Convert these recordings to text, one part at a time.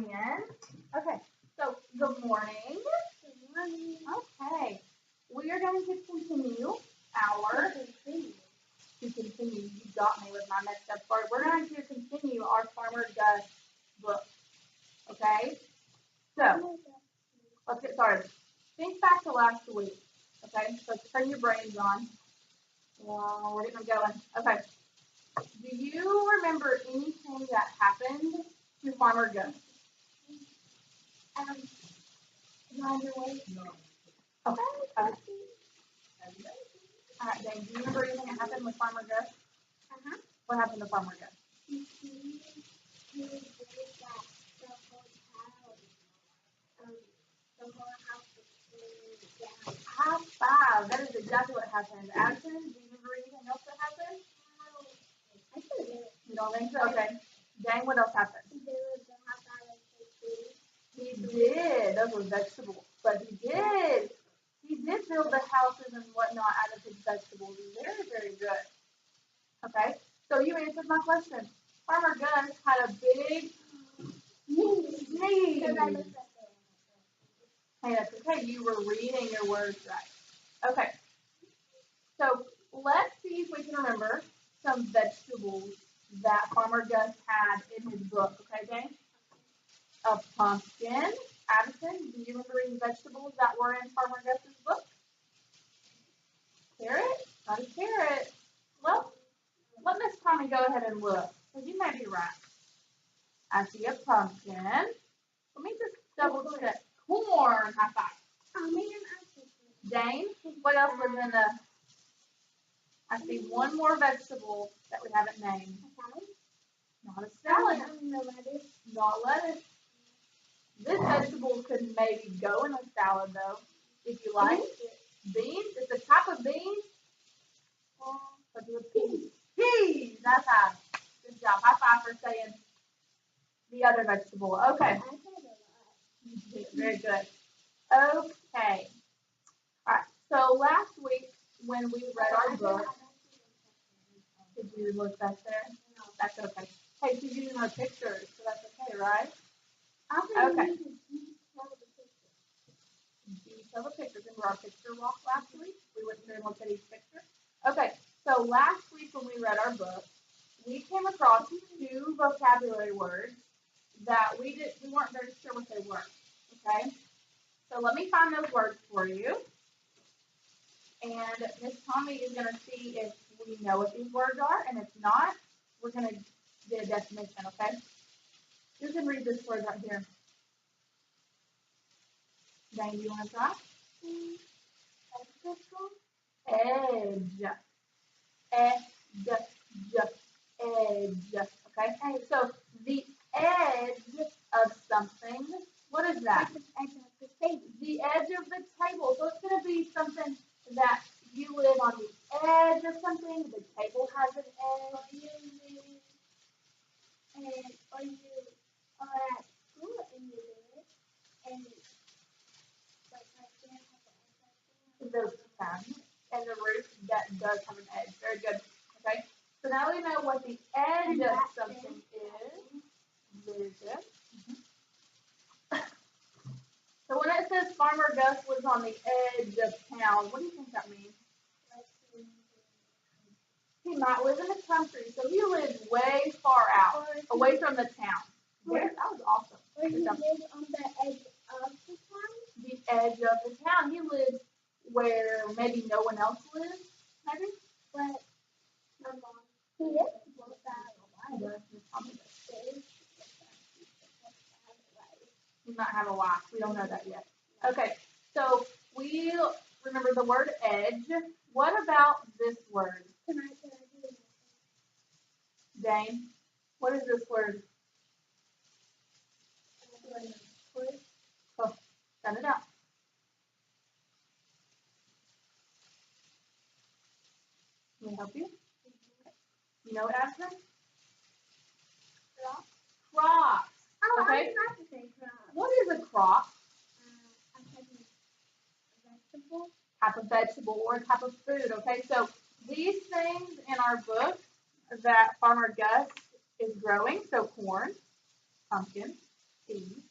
friend. Okay, so good morning. Good morning. Okay, we are going to continue our, you got me with my messed up part. We're going to continue our Farmer Gus book. Okay, so let's get started. Think back to last week. Okay, so turn your brains on. We're getting them going. Okay, do you remember anything that happened to Farmer Gus? Run away. Okay. All right, Dane, do you remember anything that happened with Farmer Gus? What happened to Farmer Gus? He did that the whole house was burned down. High five. That is exactly what happened. Addison, do you remember anything else that happened? I could do it. You don't think so? Okay. Dane, what else happened? There was the hot dog and food. He did. Those were vegetables. But he did. He did build the houses and whatnot out of his vegetables. Very, very good. Okay. So you answered my question. Farmer Gus had a big sneeze. Because I looked at Hey, that's okay. You were reading your words right. Okay. So let's see if we can remember some vegetables that Farmer Gus had in his book. Okay, Jane? A pumpkin. Addison, do you remember any vegetables that were in Farmer Gus's book? Carrot? Not a carrot. Well, let Miss Tommy go ahead and look, because you may be right. I see a pumpkin. Let me just double check. Corn. High five. Oh, man, Dane, what else was in the... I see one more vegetable that we haven't named. Not a salad. No lettuce. Not lettuce. This vegetable could maybe go in a salad, though, if you like. Beans? It's a type of bean. Let's do a peas. Peas! That's high. Good job. High five for saying the other vegetable. Okay. Very good. Okay. All right. So last week when we read our book, did you look back there? No. That's okay. Hey, she's using our pictures, so that's okay, right? Okay. Detail the pictures. Remember our picture walk last week? We went through and looked at each picture. Okay. So last week when we read our book, we came across two vocabulary words that we weren't very sure what they were. Okay. So let me find those words for you. And Miss Tommy is going to see if we know what these words are, and if not, we're going to get a definition, okay? You can read this word right here. Dane, do you want to try? Edge. Edge. Okay? So the edge of something, what is that? The edge of the table. So it's going to be something that you live on the edge of something. The table has an edge. Or you are at school and you live and like my friend has an The and the roof that does have an edge. Very good. Okay. So now we know what the edge of something is. Very good. So when it says Farmer Gus was on the edge of town, what do you think that means? He might live in the country, so he lives way far out, away from the town. That was awesome. Or he lives on the edge of the town? The edge of the town. He lives where maybe no one else lives, maybe? But my mom, he lives close by. He might have a wife. We don't know that yet. Okay, so we remember the word edge. What about this word? Can I do it? Dane, what is this word? Oh, send it out. Can we help you? You know what, Ashley? Crops. Oh, Okay. I was about to say crop. What is a crop? A vegetable. Type of vegetable or a type of food. Okay, so these things in our book that Farmer Gus is growing, so corn, pumpkin, C.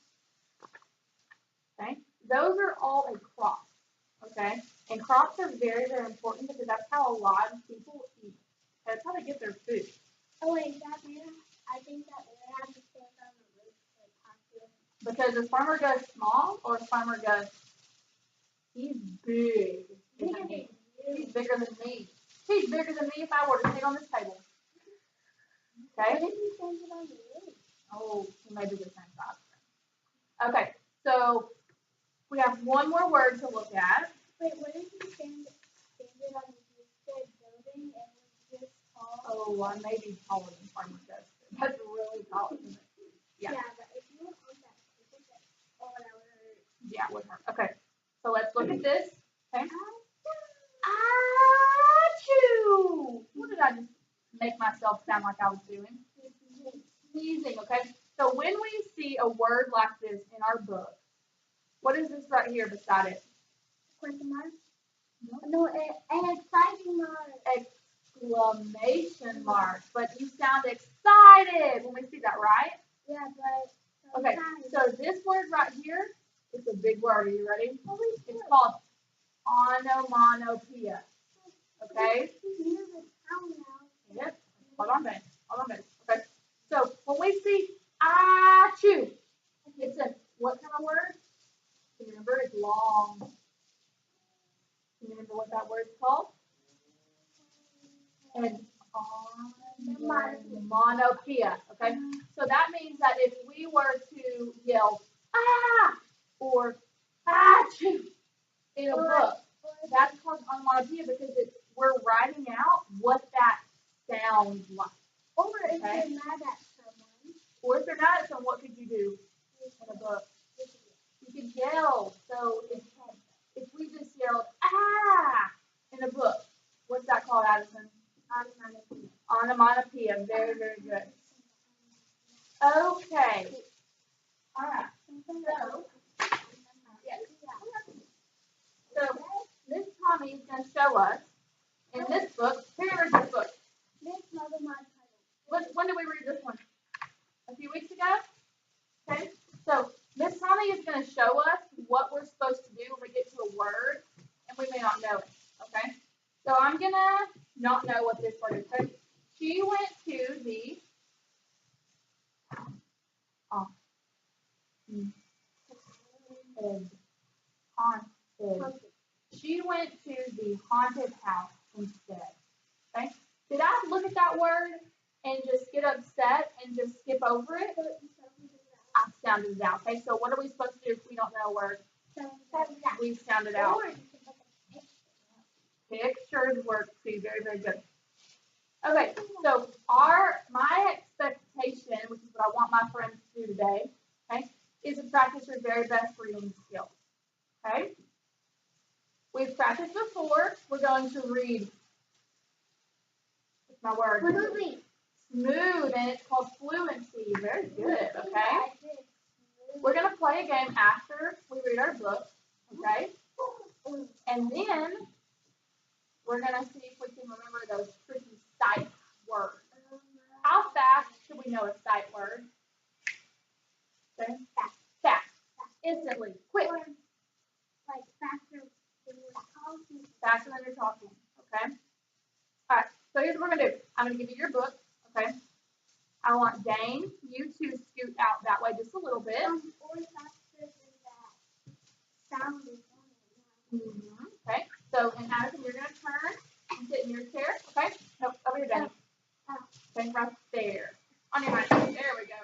Okay, those are all a crop. Okay, and crops are very, very important because that's how a lot of people eat. That's how they get their food. Oh wait, that man, I think that man has to stand on the roof to talk to him. Because as Farmer Gus small or as Farmer Gus, he's big. Bigger than you. He's bigger than me. He's bigger than me if I were to sit on this table. Okay? What if he stands it on the roof? Oh, he may be the same size. Okay, so we have one more word to look at. Wait, what if he stands it on the roof building and was this tall? Oh, I may be taller than Farmer Gus. That's really tall, isn't it? Yeah. But if you were on that table, that would hurt. Yeah, it would hurt. Okay, so let's look at this. Okay. Achoo! What did I just make myself sound like I was doing? Sneezing, okay? So when we see a word like this in our book, what is this right here beside it? Question mark? No, an exclamation mark. Exclamation mark. But you sound excited when we see that, right? Yeah, but Okay, so this word right here is a big word. Are you ready? It's called onomatopoeia. Okay? Yep. Hold on a minute. Okay. So when we see achoo, it's a what kind of word? Can you remember? It's long. Can you remember what that word's called? An onomatopoeia. Okay. So that means that if we were to yell ah or achoo in a book, that's called onomatopoeia because we're writing out what that sounds like. Or if you're mad at someone. Or if you're mad at someone, what could you do in a book? You could yell. So if we just yelled ah in a book, what's that called, Addison? Onomatopoeia. Onomatopoeia. Very, very good. Okay. All right. So, yes. So Miss Tommy is going to show us in this book. Who read this book? When did we read this one? A few weeks ago? Okay. So Miss Tommy is going to show us what we're supposed to do when we get to a word and we may not know it. Okay. So I'm going to not know what this word is. Okay? She went to the haunted. She went to the haunted house instead. Okay? Did I look at that word and just get upset and just skip over it? I sounded it out. Okay, so what are we supposed to do if we don't know a word? We sound it out. Pictures work too. Very, very good. Okay, so my expectation, which is what I want my friends to do today, okay, is to practice your very best reading skills. Okay? We've practiced before. We're going to read. What's my word? Smooth, and it's called fluency. Very good, okay? We're going to play a game after we read our book, okay? And then we're going to see if we can remember those tricky sight words. How fast should we know a sight word? Okay? Fast. Instantly. Quick. Like faster than we're talking. Faster than you're talking, okay? All right, so here's what we're going to do. I'm going to give you your book, okay? I want Dane, you to scoot out that way just a little bit. Or faster than that sound is on it. Okay, so, and Addison, you're going to turn and sit in your chair, okay? Nope, over here, Dane. Okay, right there. On your right. There we go.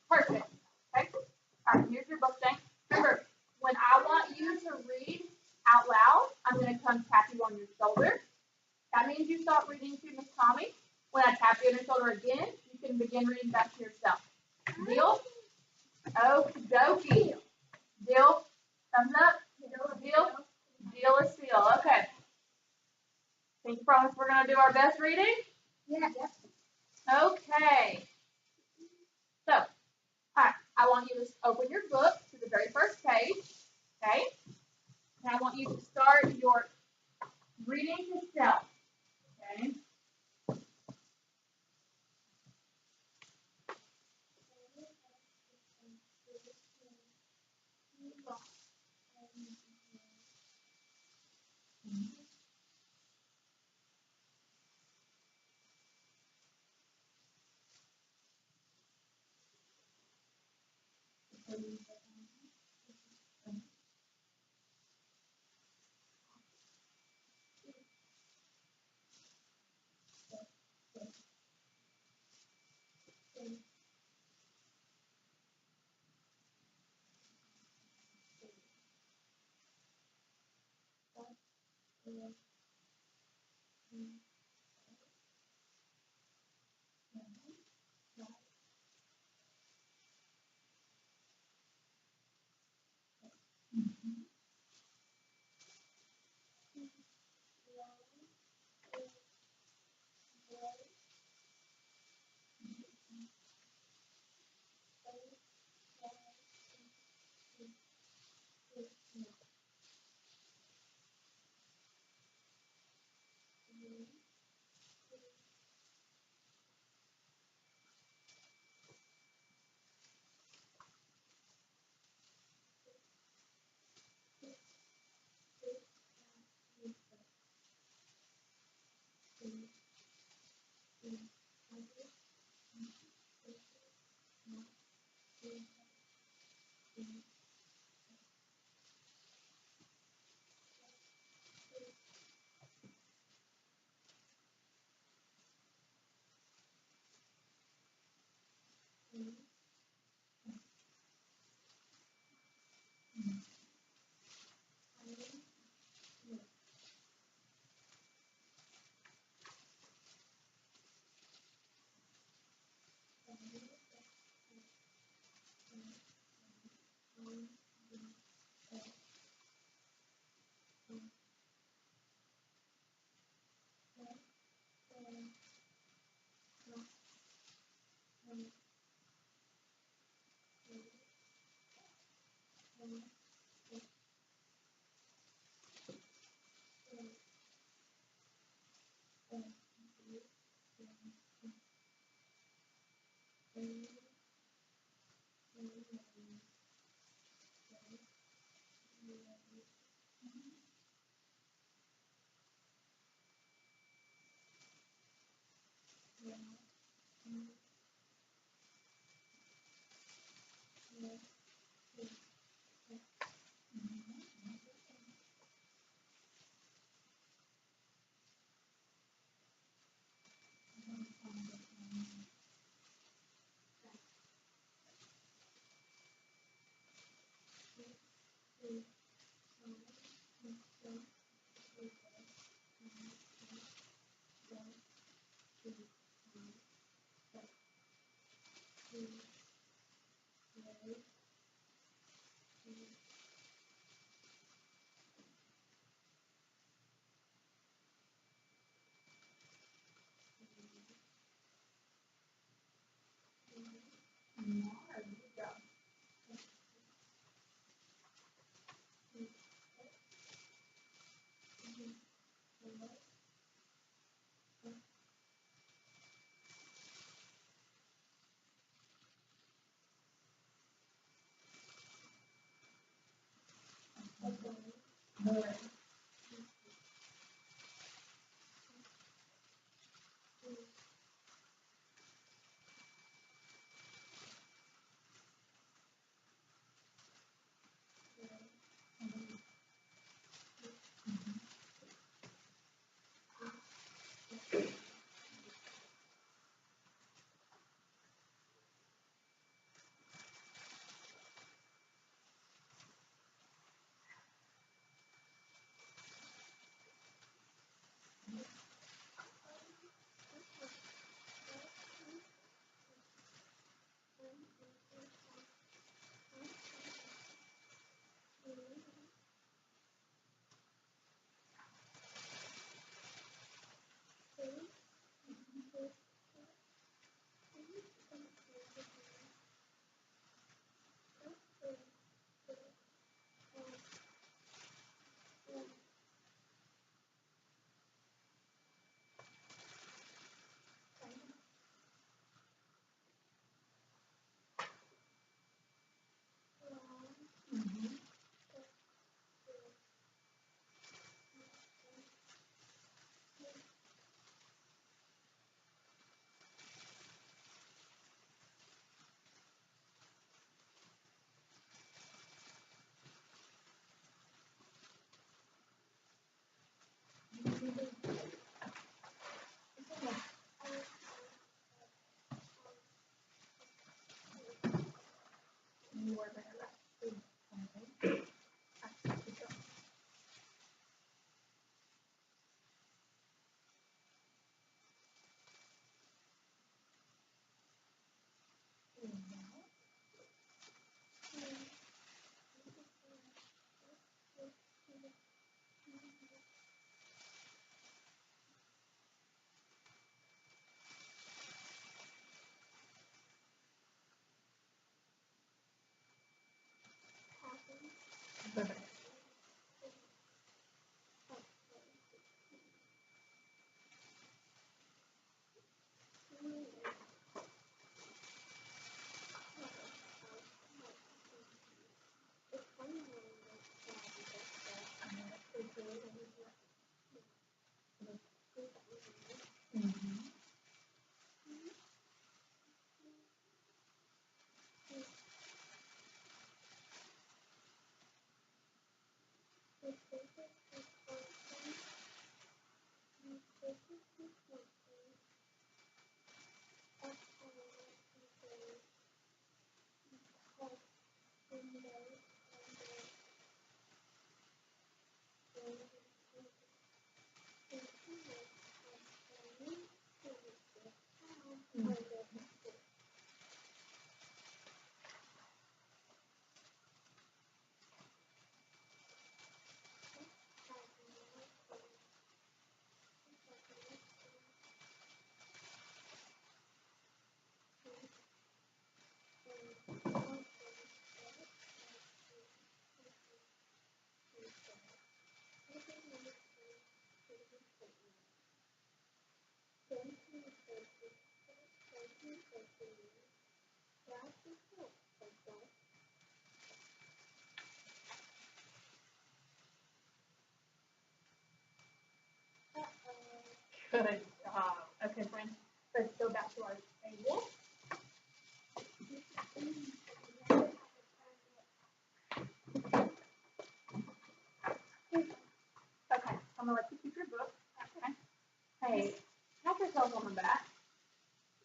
Perfect. Okay? All right, here's your book, Dane. Remember, when I want you to read out loud, I'm going to come tap you on your shoulder. That means you start reading to Miss Tommy. When I tap you on your shoulder again, you can begin reading back to yourself. Deal? Okie dokie. Deal? Thumbs up? Deal? Deal is deal. Okay. Can you promise we're going to do our best reading? Yeah. Okay. So, all right. I want you to open your book to the very first page. Okay? And I want you to start your reading to self. Okay? word right now. Okay. Mhm. Good job. Okay, friends, let's go back to our table. Okay, I'm gonna let you keep your book. Okay. Hey, pat yourself on the back.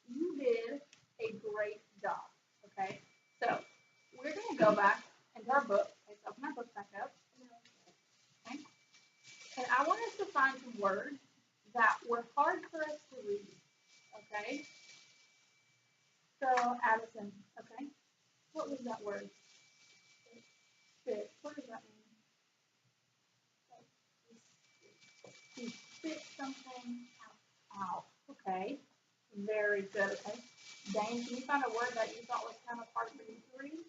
You did a great job. Okay. So we're gonna go back into our book. Let's open our book back up. Okay. And I want us to find some words that were hard for us to read. Okay. So Addison, okay, what was that word? Spit. What does that mean? You spit something out. Okay. Very good. Okay. Dane, can you find a word that you thought was kind of hard for you to read?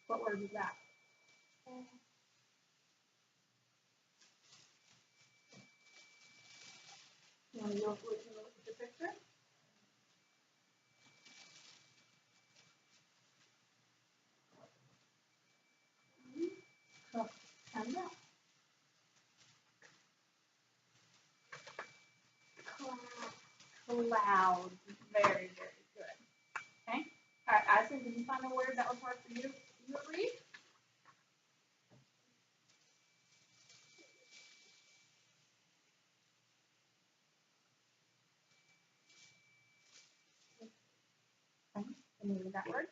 What word was that? You want to look at the picture? Oh, and that. Cloud. Very, very good. Okay. All right, Addison, did you find a word that was hard for you to read? Okay. Can you read that word?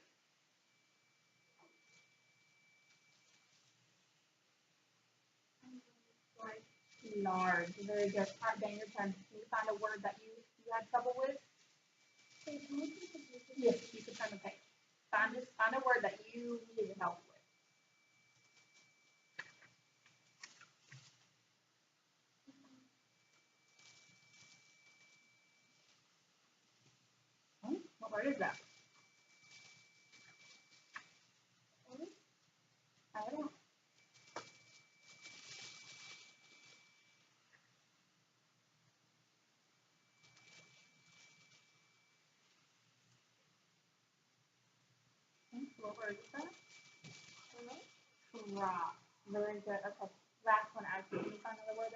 Large. Very good. All right, Dan, your turn. Can you find a word that you had trouble with? Yes, you can turn the page. Find a word that you needed help with. What word is that? I don't know. What word is that? Crop. Very good. Okay. Last one, Ashley. Can you find another word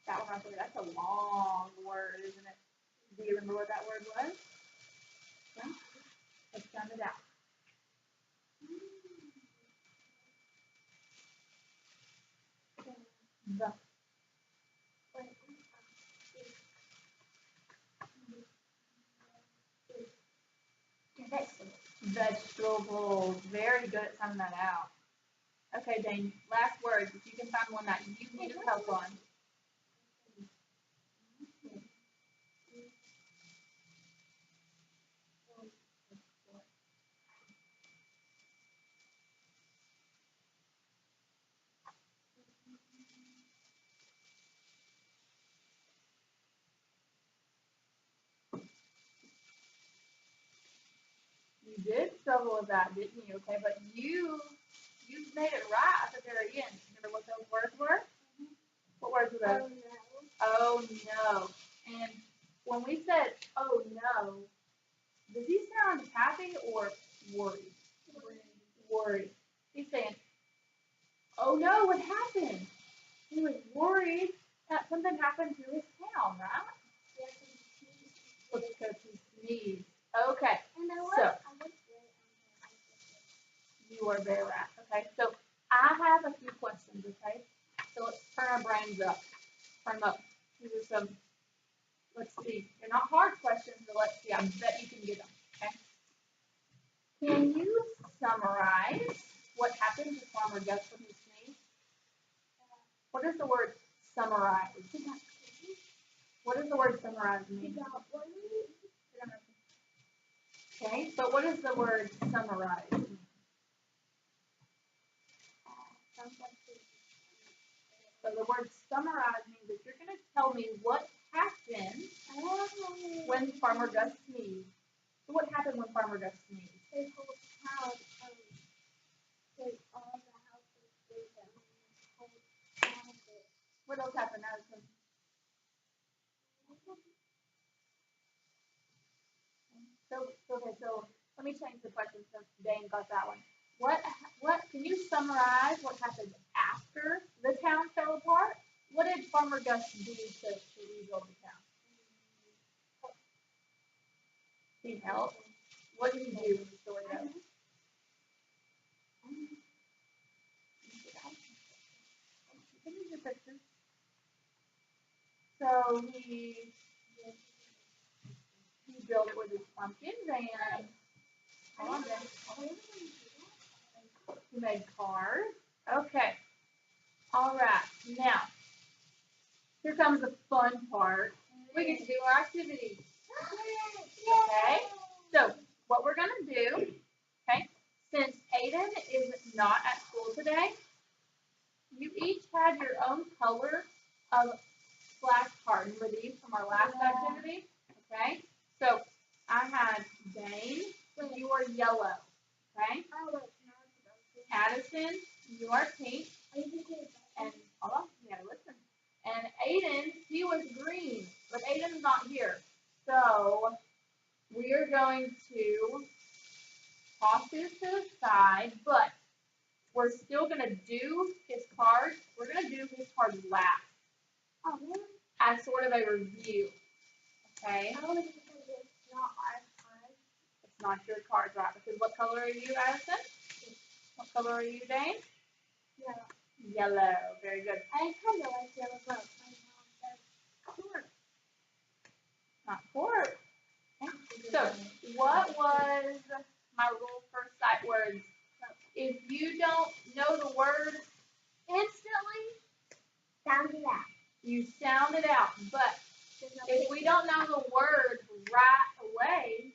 that one right there? That's a long word, isn't it? Do you remember what that word was? Yeah. Let's sound it out. The. Vegetables. Very good at sounding that out. Okay, Dane, last words. If you can find one that you need help on. You did struggle with that, didn't you? Okay, but you made it right at the very end. Remember what those words were? What words were those? Oh no. And when we said oh no, does he sound happy or worried? Worried. He's saying, oh no, what happened? He was worried that something happened to his town, right? Because he sneezed. Okay. So you are very right. Okay. So I have a few questions. Okay. So let's turn our brains up. Turn them up. These are some. Let's see. They're not hard questions, but let's see. I bet you can get them. Okay. Can you summarize what happened to Farmer Gus when he sneezed? What does the word summarize? What does the word summarize mean? Okay, but what does the word summarize mean? So the word summarize means that you're going to tell me what happened when Farmer Gus sneezed. So what happened when Farmer Gus sneezed? His whole house, all the houses blew down and his whole town did. What else happened, Addison? So let me change the question since Dane got that one. What can you summarize what happened after the town fell apart? What did Farmer Gus do to rebuild the town? He helped. What did he do in the story though? So he built it with his pumpkin van. He made cars. Okay. All right. Now, here comes the fun part. We get to do our activities. Okay. So, what we're going to do, okay, since Aiden is not at school today, you each had your own color of flashcard. Remember these from our last activity? Okay. So, I had Dane, you are yellow. Okay. Addison, you are pink. And hold on, you gotta listen. And Aiden, he was green, but Aiden's not here. So we are going to toss this to the side, but we're still gonna do his cards. We're gonna do his cards last. As sort of a review. Okay? It's not your cards, right? Because what color are you, Addison? What color are you, Dane? Yellow. Very good. I kind of like yellow, but my mom says cork. Not cork. Okay. So, what was my rule for sight words? If you don't know the word instantly, Sound it out. you sound it out. But if we don't know the word right away,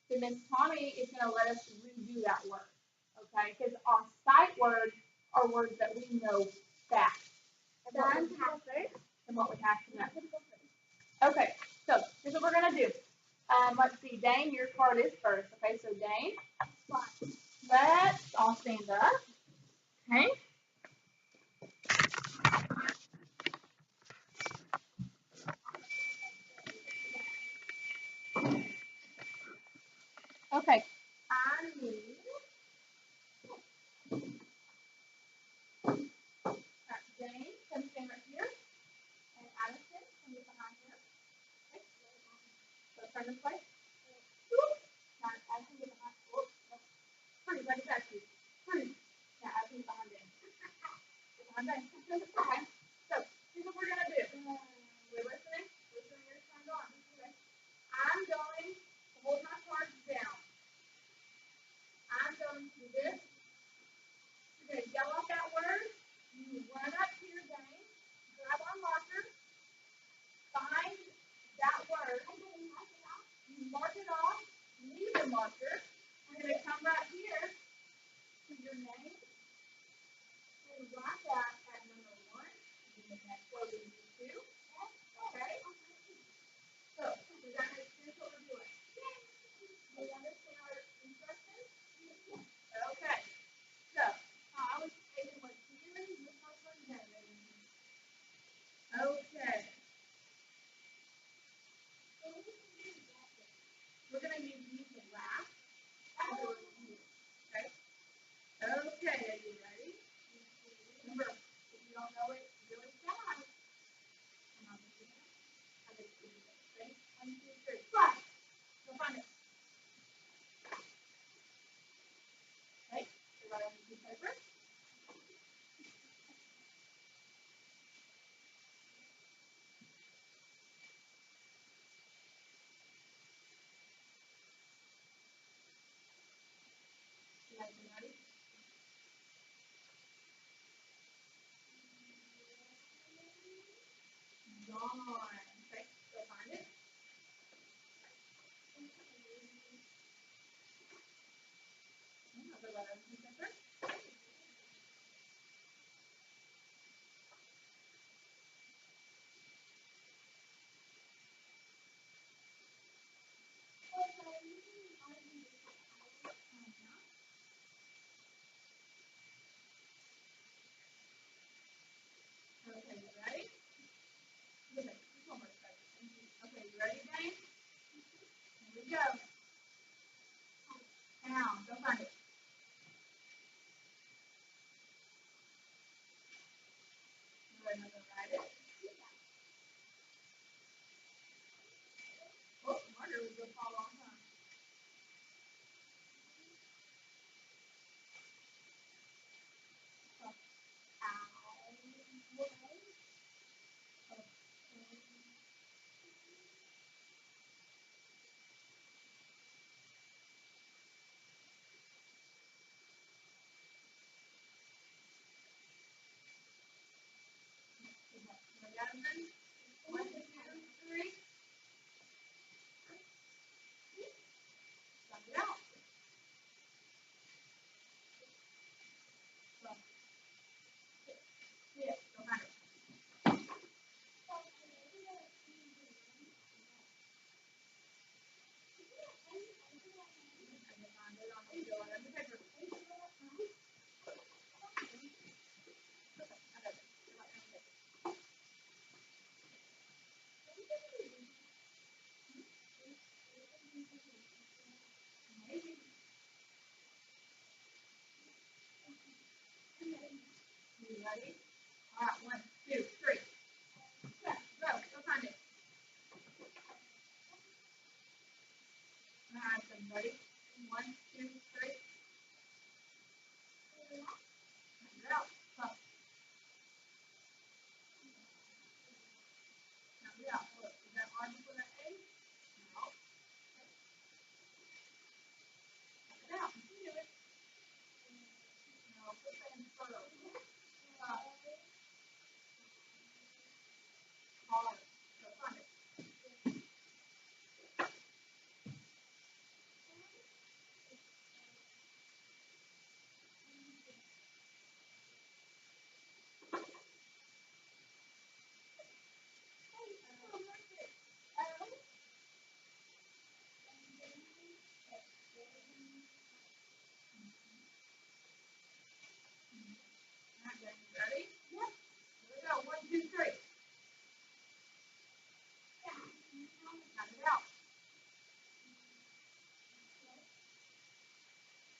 then Miss Tommy is going to let us redo that word. Okay? Because our sight words are words that we know fast. And what we have to know. Okay, so here's what we're going to do. Let's see, Dane, your card is first. Okay, so Dane, let's all stand up. Okay. Okay, I need Jane, come stand right here, and Addison, come get behind here. Okay, so turn this way. Now Addison, get behind. Whoop, no. Freeze, like that, please. Freeze. Now Addison, get behind Jane. Get behind Jane. Okay, so here's what we're gonna do. We're listening. Listening, your time's on. Okay. I'm going to hold my cards down. marker. You're going to come right here to your name and write that at number 1. And the next one will be 2. Okay? So, does that make sense what we're doing? Do you understand our instructions? Okay. So, I was taking what feeling this one has. Okay. We're going to use these to laugh. Okay? Okay, are you ready? Remember, if you don't know it really fast, come on, I think you do it. Ready? 1, 2, 3, 5. Go find it. Okay, you write on the piece of paper. You guys ready? Gone. Okay, go find it. Another letter on the piece of paper. Okay, you ready? Okay, just one more second. Okay, you ready, Dane? Here we go. Now, go find it. Another write it. Oh, marker would go fall on time. We got them ready? 1, 2, 3. Start it out. So, yeah, go find it. You ready? All right, 1, 2, 3. Go, go find it. All right, everybody. 1, 2, 3. Find it out. Go. Find it out. Look, is that R before that A? No. Find it out. You can do it. No, put that in first. R. Go find it. All right, then, you ready? Yep. Here we go. 1, 2, 3. Find it out.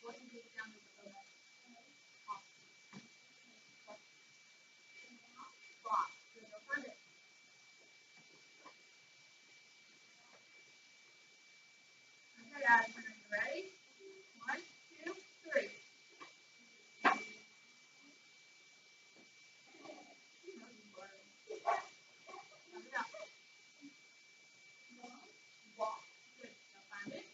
What is this down to the left? Block. Good, go find it. Okay, guys, are you ready? 1, 2, 3. Find it out. Walk. Good, go find it.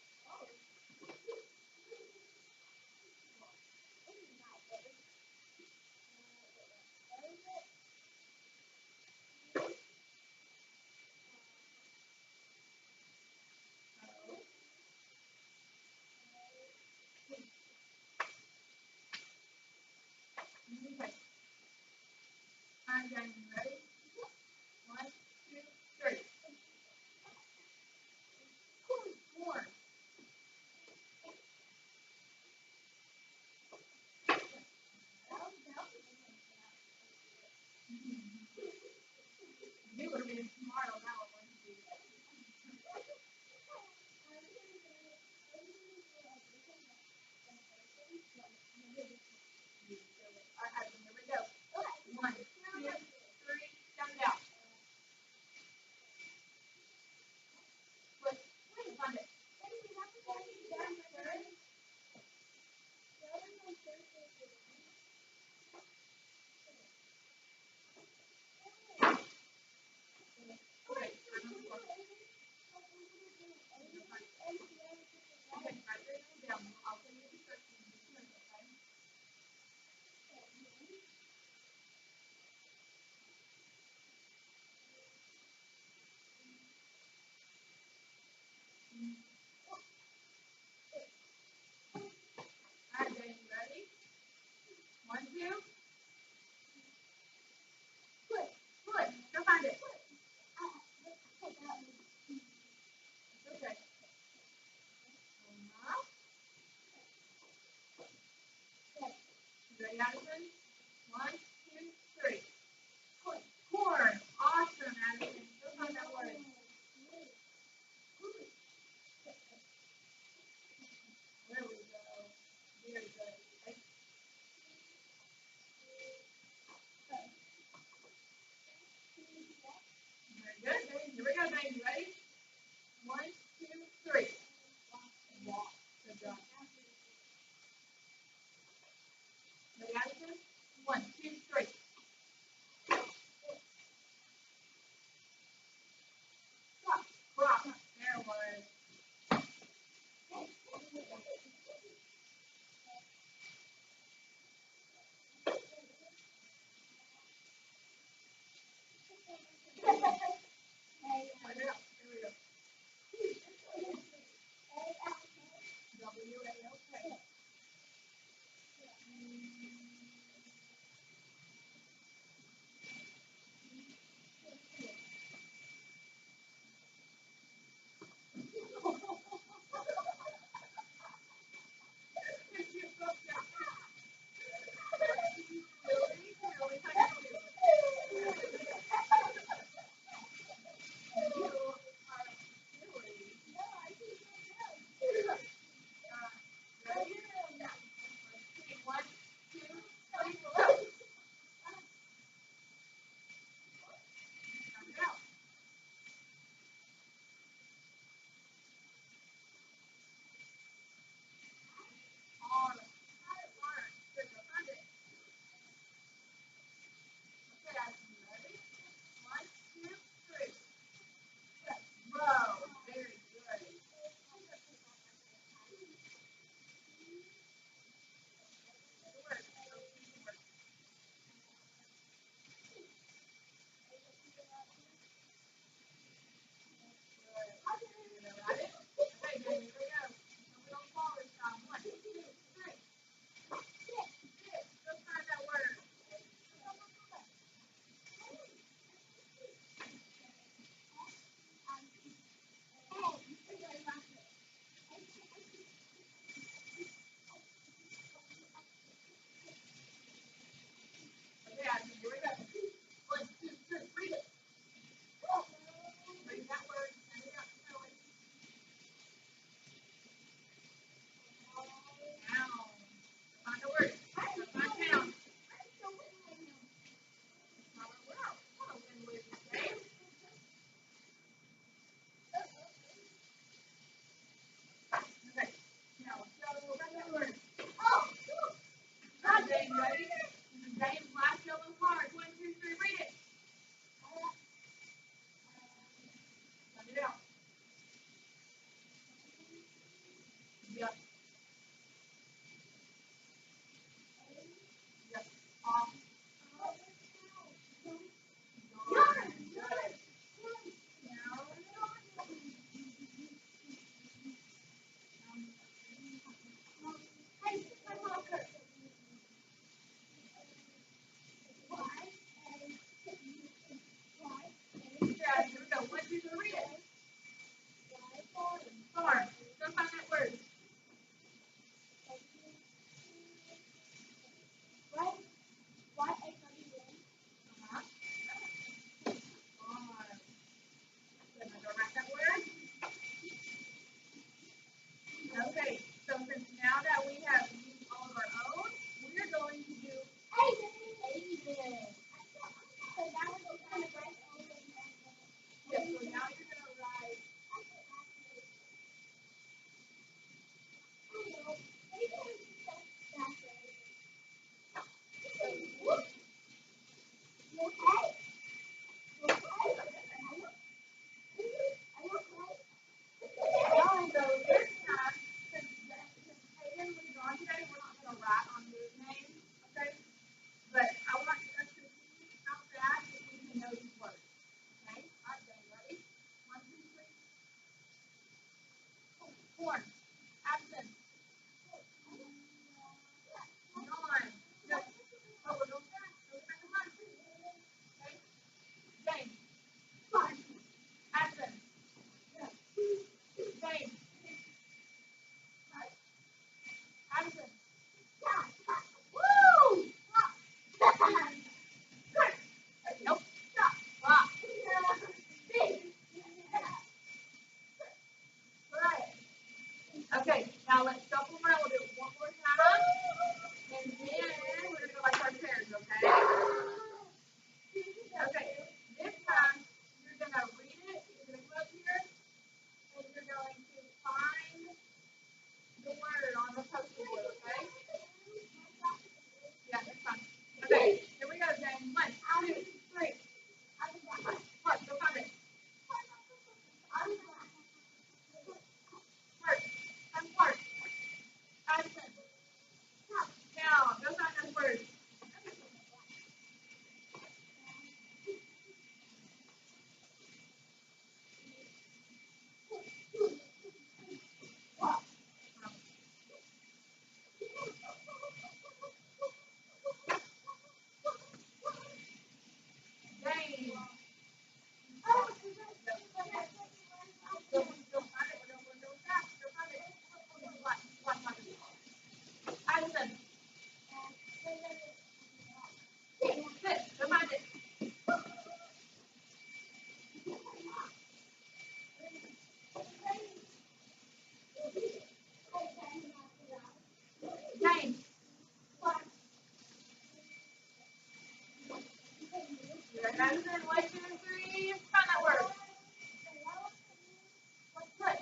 Yep. Yep. Off. Yarn. Good. Now. Hey, my marker. Yeah, here we go. 1, 2, 3, read it. Farm. Go find that word. Uh-huh. Farm. Then I'm gonna write that word. Okay, so since now that we have used all of our own, we're going to do Aiden. Yep, so now you're going to write so this time, since Hayden was gone today, we're not going to write on his name, okay? But I want us to see how fast we can know these words. Okay? All right, guys, ready? 1, 2, 3. Corn. Absent. Non. No. Oh, we're going fast. Go back to 1. Okay? James. Absent. James. Absent. Woo! Nope. Stop. Rock. Right. Okay, now let's shuffle around. We'll do it one more time. And then we're going to go like our pairs, okay? Okay. This time, you're going to read it. You're going to come up here. And you're going to find the word on the poster board, okay? Yeah, that's fine. Okay, here we go, James. 1, 2, 3. Park, go find it. Park. I'm Park. Addison. Now, go find those words. James. Go find it. We're going fast. Go find it. Addison. Sit. Go find it. James. Addison. 1, 2, 3. Find that word. Put.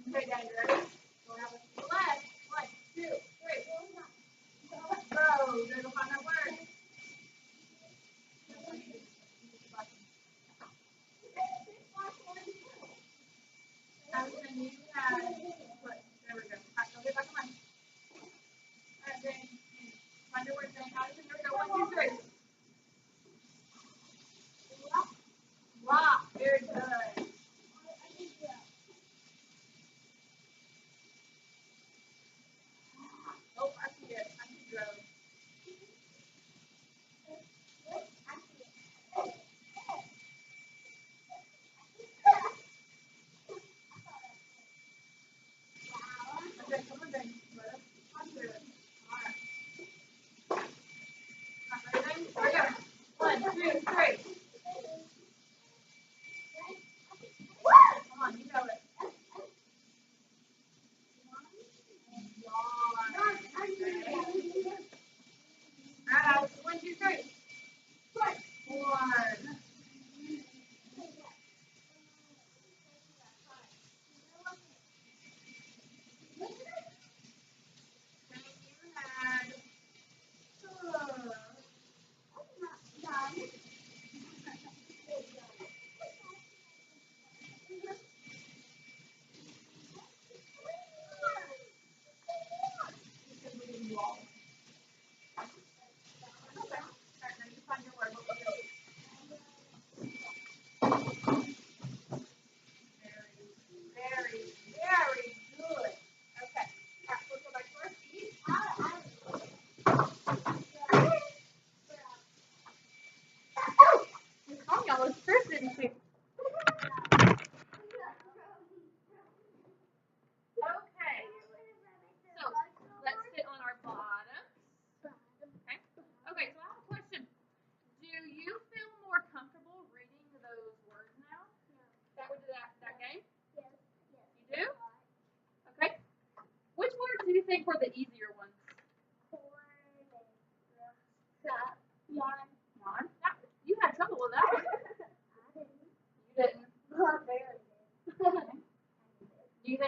Okay, guys, ready? Go down to the left. 1, 2, 3. Go. You're going to find that word. Addison, you had put. There we go. All right, go get back on. All right, James. Find your word, James. Addison, here we go. 1, 2, 3. Rock. Very good.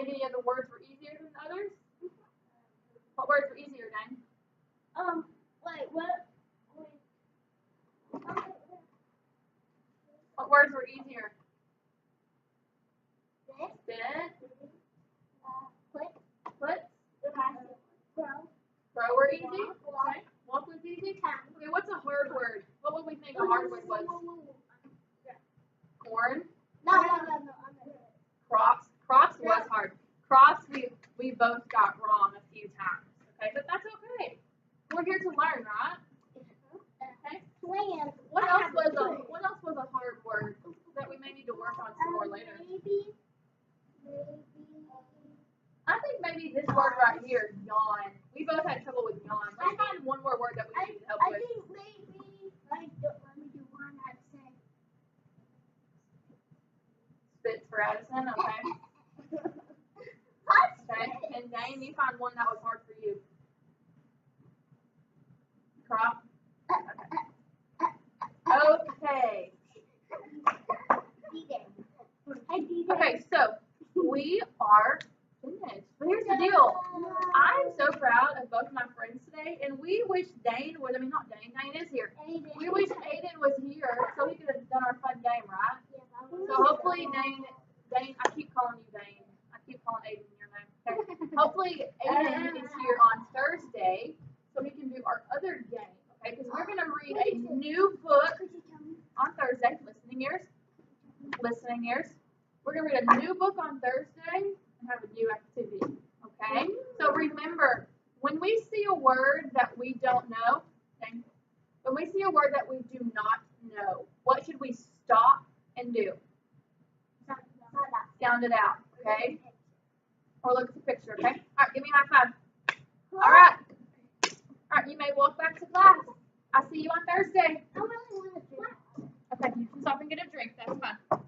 think any of the words were easier than others? What words were easier, Dane? Wait, what? What words were easier? This? Bit, Put? put, Grow? throw were easy. Okay. Walk was easy. Okay, what's a hard word? What would we think a hard word was? Corn. No. Crops. Crops was hard. Crops we both got wrong a few times. Okay, but that's okay. We're here to learn, right? Okay. Plan. What else was a hard word that we may need to work on some more later? Maybe. I think maybe this word right here, yawn. We both had trouble with yawn. Let's find one more word that we need help I with. think maybe let me do one at saying. Spit for Addison, okay? Okay. And Dane, you find one that was hard for you. Crop. Okay. Okay, so we are finished. But here's the deal. I'm so proud of both my friends today, and we wish Dane was, not Dane, Dane is here. We wish Aiden was here so he could have done our fun game, right? So hopefully Dane, I keep calling you Dane. I keep calling Aiden your name. Okay? Hopefully Aiden is here on Thursday so he can do our other game, okay? Because we're going to read a new book on Thursday. Listening ears. We're going to read a new book on Thursday and have a new activity, okay? So remember, when we see a word that we don't know, okay? When we see a word that we do not know, what should we stop and do? Sound it out, okay? Or look at the picture, okay? All right, give me a high five. All right. All right, you may walk back to class. I'll see you on Thursday. I really want to do that. Okay, you can stop and get a drink. That's fine.